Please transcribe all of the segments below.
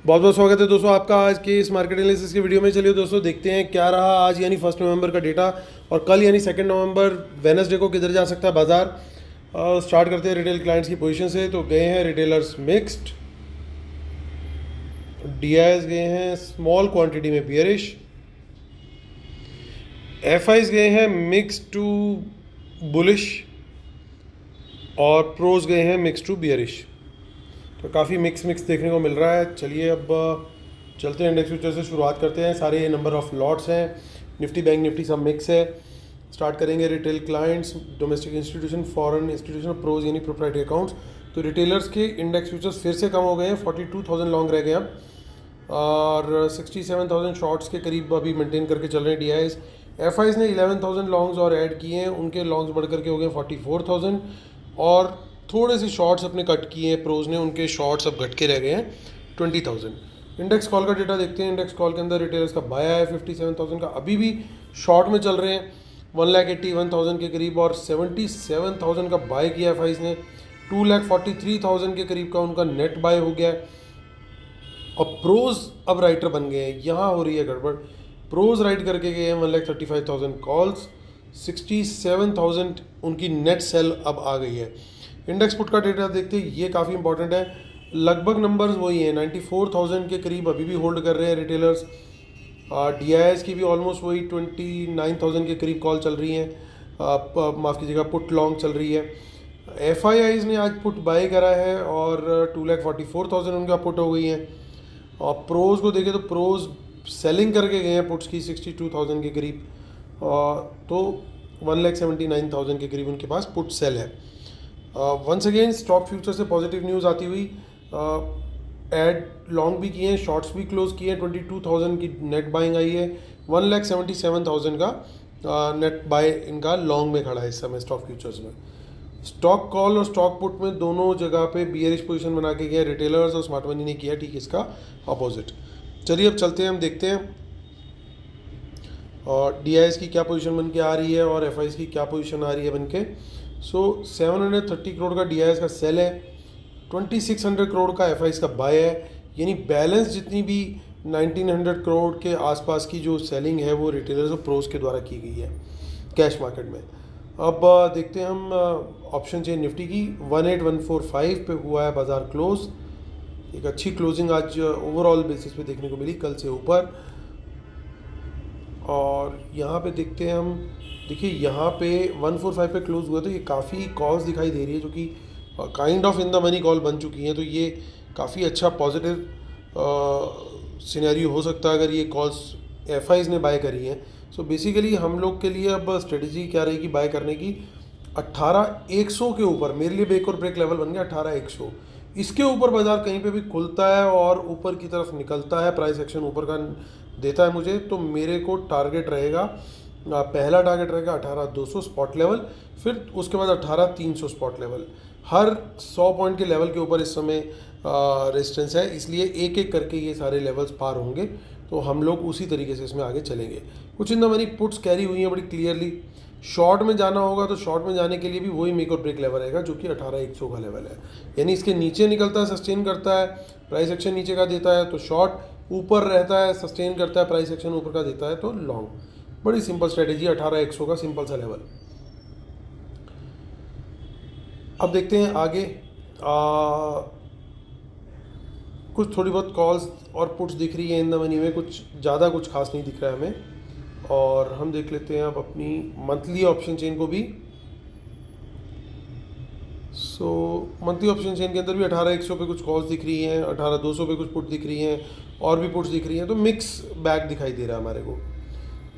बहुत बहुत स्वागत है दोस्तों आपका आज के इस मार्केट एनालिसिस की वीडियो में। चलिए दोस्तों देखते हैं क्या रहा आज यानी 1 नवंबर का डेटा और कल यानी 2 नवंबर वेनसडे को किधर जा सकता है बाजार। स्टार्ट करते हैं रिटेल क्लाइंट्स की पोजीशन से। तो गए हैं रिटेलर्स मिक्स्ड, डीआईएस गए हैं स्मॉल क्वांटिटी में बियरिश, एफआईज गए हैं मिक्स टू बुलिश और प्रोज गए हैं मिक्स टू बियरिश। तो काफ़ी मिक्स देखने को मिल रहा है। चलिए अब चलते हैं इंडेक्स फ्यूचर से शुरुआत करते हैं। सारे नंबर ऑफ लॉट्स हैं, निफ्टी बैंक निफ्टी सब मिक्स है। स्टार्ट करेंगे retail clients, domestic institution, foreign institution, pros यानी प्रोप्राइटरी अकाउंट्स। तो रिटेलर्स के इंडेक्स फ्यूचर्स फिर से कम हो गए हैं, 42,000 लॉन्ग रह गए अब और 67,000 शॉर्ट्स के करीब अभी मेंटेन करके चल रहे हैं डीआईएस। एफआईज ने 11,000 लॉन्ग्स और ऐड किए हैं, उनके लॉन्ग्स बढ़ करके हो गए 44,000 और थोड़े से शॉर्ट्स अपने कट किए हैं प्रोज ने, उनके शॉर्ट्स अब घट के रह गए हैं 20,000। इंडेक्स कॉल का डेटा देखते हैं। इंडेक्स कॉल के अंदर रिटेलर्स का बाय है 57,000 का, अभी भी शॉर्ट में चल रहे हैं 1,81,000 के करीब और 77,000 का बाय किया एफआईज ने। 2,43,000 के करीब का उनका नेट बाय हो गया है और प्रोज अब राइटर बन गए हैं। यहाँ हो रही है गड़बड़, प्रोज राइट करके गए हैं 1,35,000 कॉल्स, 67,000 उनकी नेट सेल अब आ गई है। इंडेक्स पुट का डेटा देखते हैं, ये काफ़ी इंपॉर्टेंट है। लगभग नंबर्स वही हैं, 94,000 के करीब अभी भी होल्ड कर रहे हैं रिटेलर्स। डीआईएस की भी ऑलमोस्ट वही 29,000 के करीब कॉल चल रही हैं, माफ़ कीजिएगा पुट लॉन्ग चल रही है। एफआईआईज ने आज पुट बाय करा है और 2,44,000 उनका पुट हो गई हैं। और प्रोज को देखें तो प्रोज सेलिंग करके गए हैं पुट्स की 62,000 के करीब, तो 1,79,000 के करीब उनके पास पुट सेल है। वंस अगेन स्टॉक फ्यूचर से पॉजिटिव न्यूज़ आती हुई, एड लॉन्ग भी किए हैं, शॉर्ट्स भी क्लोज किए हैं। 22,000 की नेट बाइंग आई है, 1,77,000 का नेट बाय इनका लॉन्ग में खड़ा है इस समय स्टॉक फ्यूचर्स में। स्टॉक कॉल और स्टॉक पुट में दोनों जगह पे बियरिश पोजीशन बना के गया रिटेलर्स और स्मार्ट मनी ने किया ठीक इसका अपोजिट। चलिए अब चलते हैं, हम देखते हैं और डीआईएस की क्या पोजीशन बन के आ रही है और एफआईएस की क्या पोजीशन आ रही है बन के। 730 करोड़ का डीआईएस का सेल है, 2600 करोड़ का एफआईएस का बाय है, यानी बैलेंस जितनी भी 1900 करोड़ के आसपास की जो सेलिंग है वो रिटेलर्स और प्रोज के द्वारा की गई है कैश मार्केट में। अब देखते हैं हम ऑप्शन चेन निफ्टी की। 18,145 पे हुआ है बाजार क्लोज, एक अच्छी क्लोजिंग आज ओवरऑल बेसिस पे देखने को मिली, कल से ऊपर। और यहाँ पे देखते हैं हम, देखिए यहाँ पे 145 पे क्लोज हुआ तो ये काफ़ी कॉल्स दिखाई दे रही है जो कि kind of in the money call बन चुकी हैं। तो ये काफ़ी अच्छा पॉजिटिव सिनेरियो हो सकता है अगर ये कॉल्स एफआईज ने बाय करी हैं। सो बेसिकली हम लोग के लिए अब स्ट्रेटजी क्या रहेगी बाय करने की, 18,100 के ऊपर मेरे लिए बेक और ब्रेक लेवल बन गया 18,100। इसके ऊपर बाजार कहीं पे भी खुलता है और ऊपर की तरफ निकलता है, प्राइस एक्शन ऊपर का देता है मुझे, तो मेरे को टारगेट रहेगा, पहला टारगेट रहेगा 18,200 स्पॉट लेवल, फिर उसके बाद 18,300 स्पॉट लेवल। हर 100 पॉइंट के लेवल के ऊपर इस समय रेजिस्टेंस है, इसलिए एक एक करके ये सारे लेवल्स पार होंगे तो हम लोग उसी तरीके से इसमें आगे चलेंगे। कुछ in the money puts carry हुई हैं बड़ी क्लियरली। शॉर्ट में जाना होगा तो शॉर्ट में जाने के लिए भी वही मेक और ब्रेक लेवल रहेगा जो कि 18,100 का लेवल है, यानी इसके नीचे निकलता है सस्टेन करता है, प्राइस एक्शन नीचे का देता है तो शॉर्ट, ऊपर रहता है सस्टेन करता है, प्राइस एक्शन ऊपर का देता है तो लॉन्ग। बड़ी सिंपल स्ट्रेटेजी, 18,100 का सिंपल सा लेवल। अब देखते हैं आगे, कुछ थोड़ी बहुत कॉल्स और पुट्स दिख रही है इन द मनी में, कुछ ज़्यादा कुछ खास नहीं दिख रहा है हमें। और हम देख लेते हैं अब अपनी मंथली ऑप्शन चेन को भी। मंथली ऑप्शन चेन के अंदर भी 18,100 पे कुछ कॉल्स दिख रही हैं, 18,200 पे कुछ पुट दिख रही हैं और भी पुट्स दिख रही हैं, तो मिक्स बैग दिखाई दे रहा है हमारे को।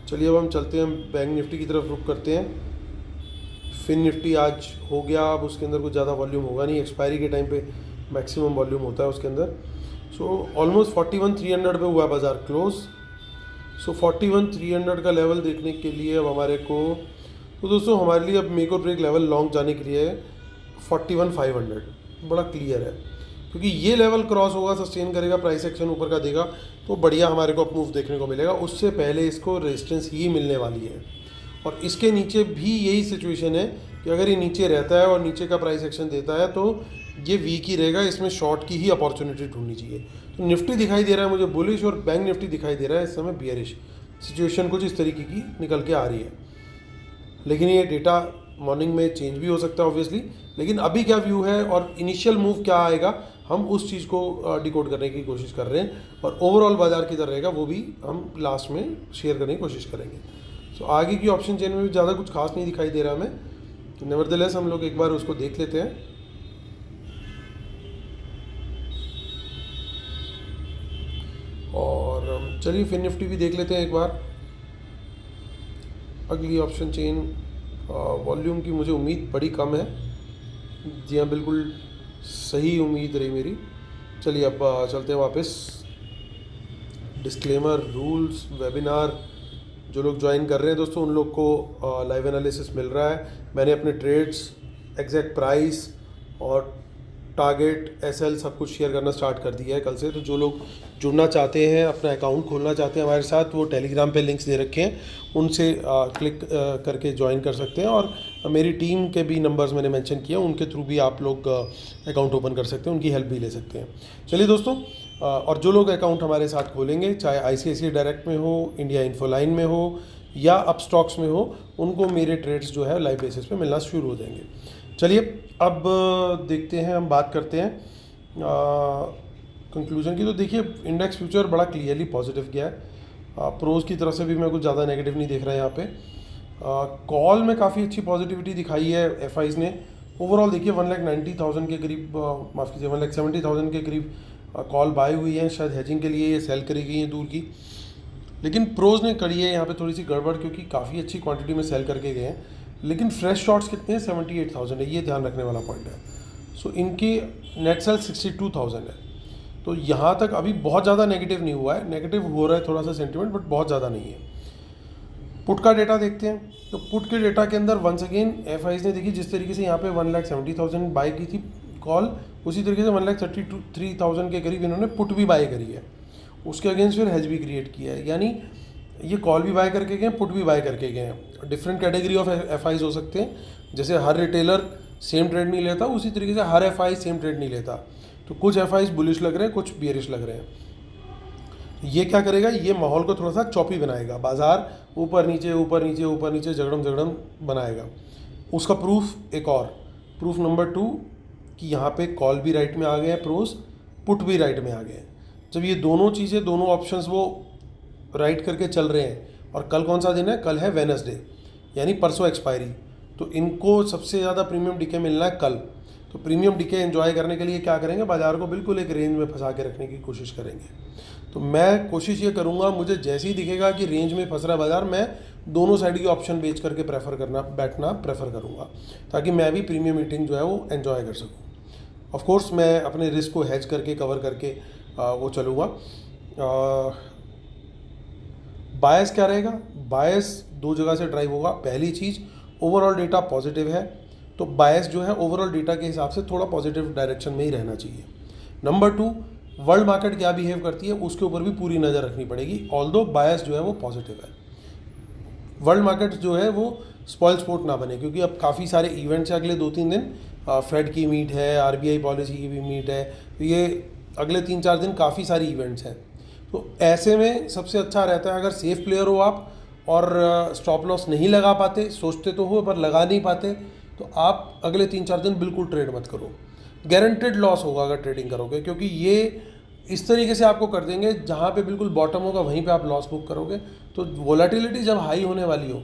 चलिए अब हम चलते हैं, बैंक निफ्टी की तरफ रुख करते हैं। फिन निफ्टी आज हो गया, अब उसके अंदर कुछ ज़्यादा वॉल्यूम होगा नहीं, एक्सपायरी के टाइम पे मैक्सिमम वॉल्यूम होता है उसके अंदर। ऑलमोस्ट 41,300 पे हुआ है बाजार क्लोज। 41,300 का लेवल देखने के लिए अब हमारे को, तो दोस्तों हमारे लिए अब मेक और ब्रेक लेवल लॉन्ग जाने के लिए 41,500 बड़ा क्लियर है, क्योंकि ये लेवल क्रॉस होगा, सस्टेन करेगा, प्राइस एक्शन ऊपर का देगा तो बढ़िया हमारे को अप मूव देखने को मिलेगा। उससे पहले इसको रेजिस्टेंस ही मिलने वाली है और इसके नीचे भी यही सिचुएशन है कि अगर ये नीचे रहता है और नीचे का प्राइस एक्शन देता है तो ये वीक ही रहेगा, इसमें शॉर्ट की ही अपॉर्चुनिटी ढूंढनी चाहिए। तो निफ्टी दिखाई दे रहा है मुझे बुलिश और बैंक निफ्टी दिखाई दे रहा है इस समय बियरिश। सिचुएशन कुछ इस तरीके की निकल के आ रही है, लेकिन ये डेटा मॉर्निंग में चेंज भी हो सकता है ऑब्वियसली। लेकिन अभी क्या व्यू है और इनिशियल मूव क्या आएगा, हम उस चीज़ को डिकोड करने की कोशिश कर रहे हैं, और ओवरऑल बाजार किधर रहेगा वो भी हम लास्ट में शेयर करने की कोशिश करेंगे। सो आगे की ऑप्शन चेन में भी ज़्यादा कुछ खास नहीं दिखाई दे रहा हमें, तो नेवरदलेस हम लोग एक बार उसको देख लेते हैं। और चलिए फिर निफ्टी भी देख लेते हैं एक बार। अगली ऑप्शन चेन वॉल्यूम की मुझे उम्मीद बड़ी कम है। जी हाँ, बिल्कुल सही उम्मीद रही मेरी। चलिए अब चलते हैं वापस। डिस्क्लेमर, रूल्स, वेबिनार जो लोग ज्वाइन कर रहे हैं दोस्तों, उन लोग को लाइव एनालिसिस मिल रहा है। मैंने अपने ट्रेड्स, एग्जैक्ट प्राइस और टारगेट, एसएल सब कुछ शेयर करना स्टार्ट कर दिया है कल से। तो जो लोग जुड़ना चाहते हैं, अपना अकाउंट खोलना चाहते हैं हमारे साथ, वो टेलीग्राम पे लिंक्स दे रखे हैं, उनसे क्लिक करके ज्वाइन कर सकते हैं। और मेरी टीम के भी नंबर्स मैंने मेंशन किया, उनके थ्रू भी आप लोग अकाउंट ओपन कर सकते हैं, उनकी हेल्प भी ले सकते हैं। चलिए दोस्तों, और जो लोग अकाउंट हमारे साथ खोलेंगे, चाहे आईसीआईसीआई डायरेक्ट में हो, इंडिया इन्फोलाइन में हो या अपस्टॉक्स में हो, उनको मेरे ट्रेड्स जो है लाइव बेसिस पे मिलना शुरू हो जाएंगे। चलिए अब देखते हैं, हम बात करते हैं कंक्लूजन की। तो देखिए, इंडेक्स फ्यूचर बड़ा क्लियरली पॉजिटिव गया है। प्रोज की तरफ से भी मैं कुछ ज़्यादा नेगेटिव नहीं देख रहा है यहाँ पे। कॉल में काफ़ी अच्छी पॉजिटिविटी दिखाई है एफआईज ने। ओवरऑल देखिए 1,90,000 के करीब, माफ़ कीजिए 1,70,000 के करीब कॉल बाय हुई है। शायद हेजिंग के लिए ये सेल करी गई है दूर की। लेकिन प्रोज ने करी है यहाँ पे थोड़ी सी गड़बड़, क्योंकि काफ़ी अच्छी क्वांटिटी में सेल करके गए हैं। लेकिन फ्रेश शॉट्स कितने हैं, 78,000 है, ये ध्यान रखने वाला पॉइंट है। सो इनकी नेट सेल 62,000 है। तो यहाँ तक अभी बहुत ज़्यादा नेगेटिव नहीं हुआ है। नेगेटिव हो रहा है थोड़ा सा सेंटिमेंट, बट बहुत ज़्यादा नहीं है। पुट का डेटा देखते हैं। तो पुट के डेटा के अंदर वंस अगेन एफआईज ने देखी, जिस तरीके से यहाँ पे 1,70,000 बाय की थी कॉल, उसी तरीके से 1,33,000 के करीब इन्होंने पुट भी बाय करी है। उसके अगेंस्ट फिर हेज भी क्रिएट किया है, यानी ये कॉल भी बाय करके गए, पुट भी बाय करके गए हैं। डिफरेंट कैटेगरी ऑफ एफआईज हो सकते हैं। जैसे हर रिटेलर सेम ट्रेड नहीं लेता, उसी तरीके से हर एफआई सेम ट्रेड नहीं लेता। तो कुछ एफआईज बुलिश लग रहे हैं, कुछ बियरिश लग रहे हैं। ये क्या करेगा, ये माहौल को थोड़ा सा चॉपी बनाएगा। बाजार ऊपर नीचे ऊपर नीचे ऊपर नीचे झगड़म झगड़म बनाएगा। उसका प्रूफ एक और, प्रूफ नंबर 2 कि यहाँ पे कॉल भी राइट में आ गए हैं, प्रोज पुट भी राइट में आ गए हैं। जब ये दोनों चीज़ें, दोनों ऑप्शंस वो राइट करके चल रहे हैं, और कल कौन सा दिन है, कल है वेडनेसडे, यानी परसों एक्सपायरी। तो इनको सबसे ज़्यादा प्रीमियम डीके मिलना है कल। तो प्रीमियम डीके एंजॉय करने के लिए क्या करेंगे, बाजार को बिल्कुल एक रेंज में फंसा के रखने की कोशिश करेंगे। तो मैं कोशिश ये करूँगा, मुझे जैसे ही दिखेगा कि रेंज में फंस रहा है बाजार, मैं दोनों साइड की ऑप्शन बेच करके बैठना प्रेफर करूँगा, ताकि मैं भी प्रीमियम मीटिंग जो है वो एंजॉय कर सकूँ। ऑफ कोर्स मैं अपने रिस्क को हेज करके, कवर करके वो चलूँगा। बायस क्या रहेगा, बायस दो जगह से ड्राइव होगा। पहली चीज़, ओवरऑल डेटा पॉजिटिव है, तो बायस जो है ओवरऑल डेटा के हिसाब से थोड़ा पॉजिटिव डायरेक्शन में ही रहना चाहिए। नंबर 2, वर्ल्ड मार्केट क्या बिहेव करती है उसके ऊपर भी पूरी नज़र रखनी पड़ेगी। ऑल्दो बायस जो है वो पॉजिटिव है, वर्ल्ड मार्केट जो है वो स्पॉइल स्पोर्ट ना बने, क्योंकि अब काफ़ी सारे इवेंट्स हैं अगले 2-3 दिन। फेड की मीट है, आरबीआई पॉलिसी की भी मीट है, तो ये अगले 3-4 दिन काफ़ी सारी इवेंट्स हैं। तो ऐसे में सबसे अच्छा रहता है, अगर सेफ प्लेयर हो आप और स्टॉप लॉस नहीं लगा पाते, सोचते तो हो पर लगा नहीं पाते, तो आप अगले 3-4 दिन बिल्कुल ट्रेड मत करो। गारंटेड लॉस होगा अगर ट्रेडिंग करोगे, क्योंकि ये इस तरीके से आपको कर देंगे, जहाँ पे बिल्कुल बॉटम होगा वहीं पे आप लॉस बुक करोगे। तो वोलेटिलिटी जब हाई होने वाली हो,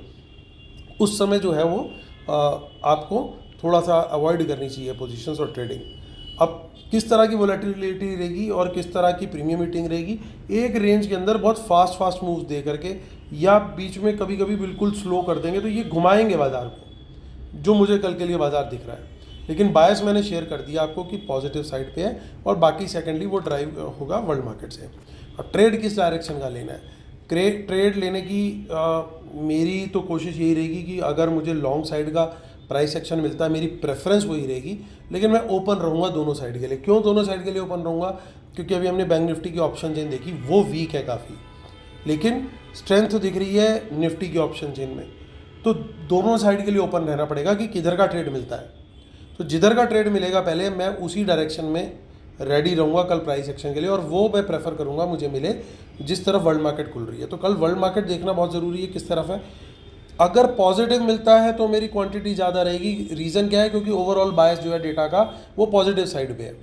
उस समय जो है वो आपको थोड़ा सा अवॉइड करनी चाहिए पोजीशंस और ट्रेडिंग। अब किस तरह की वोलेटिलिटी रहेगी और किस तरह की प्रीमियम मीटिंग रहेगी, एक रेंज के अंदर बहुत फास्ट मूव्स दे करके, या बीच में कभी कभी बिल्कुल स्लो कर देंगे, तो ये घुमाएंगे बाजार को, जो मुझे कल के लिए बाजार दिख रहा है। लेकिन बायस मैंने शेयर कर दिया आपको कि पॉजिटिव साइड पे है, और बाकी सेकेंडली वो ड्राइव होगा वर्ल्ड मार्केट से। अब ट्रेड किस डायरेक्शन का लेना है, ट्रेड लेने की मेरी तो कोशिश यही रहेगी कि अगर मुझे लॉन्ग साइड का प्राइस एक्शन मिलता है, मेरी प्रेफरेंस वही रहेगी, लेकिन मैं ओपन रहूँगा दोनों साइड के लिए। क्यों दोनों साइड के लिए ओपन रहूँगा, क्योंकि अभी हमने बैंक निफ्टी की ऑप्शन चेन देखी, वो वीक है काफ़ी, लेकिन स्ट्रेंथ दिख रही है निफ्टी की ऑप्शन चेन में। तो दोनों साइड के लिए ओपन रहना पड़ेगा कि किधर का ट्रेड मिलता है। तो जिधर का ट्रेड मिलेगा पहले मैं उसी डायरेक्शन में रेडी रहूँगा कल प्राइस एक्शन के लिए, और वो मैं प्रेफर करूँगा मुझे मिले जिस तरफ वर्ल्ड मार्केट खुल रही है। तो कल वर्ल्ड मार्केट देखना बहुत ज़रूरी है किस तरफ है। अगर पॉजिटिव मिलता है तो मेरी क्वांटिटी ज़्यादा रहेगी। रीज़न क्या है? क्योंकि ओवरऑल बायस जो है डेटा का वो पॉजिटिव साइड पे है,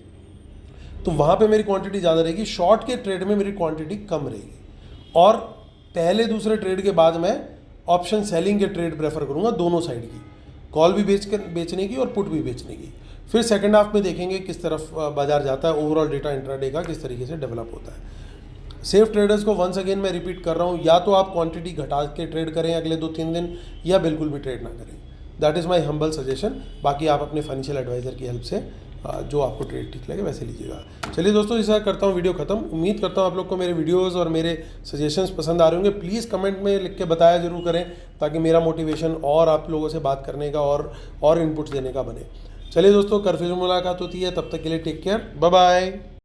तो वहाँ पे मेरी क्वांटिटी ज़्यादा रहेगी। शॉर्ट के ट्रेड में मेरी क्वांटिटी कम रहेगी, और पहले दूसरे ट्रेड के बाद मैं ऑप्शन सेलिंग के ट्रेड प्रेफर करूँगा, दोनों साइड की, कॉल भी बेचने की और पुट भी बेचने की। फिर सेकंड हाफ में देखेंगे किस तरफ बाजार जाता है, ओवरऑल डेटा इंट्राडे का किस तरीके से डेवलप होता है। सेफ ट्रेडर्स को वंस अगेन मैं रिपीट कर रहा हूँ, या तो आप क्वांटिटी घटा के ट्रेड करें अगले 2-3 दिन, या बिल्कुल भी ट्रेड ना करें। That is my humble suggestion. बाकी आप अपने फाइनेंशियल एडवाइज़र की हेल्प से जो आपको ट्रेड ठीक लगे वैसे लीजिएगा। चलिए दोस्तों, इस तरह करता हूँ वीडियो खत्म। उम्मीद करता हूँ आप लोग को मेरे वीडियोस और मेरे सजेशंस पसंद आ रहे होंगे। प्लीज़ कमेंट में लिख के बताया जरूर करें, ताकि मेरा मोटिवेशन और आप लोगों से बात करने का और इनपुट्स देने का बने। चलिए दोस्तों, कल फिर मुलाकात होती है, तब तक के लिए टेक केयर, बाय बाय।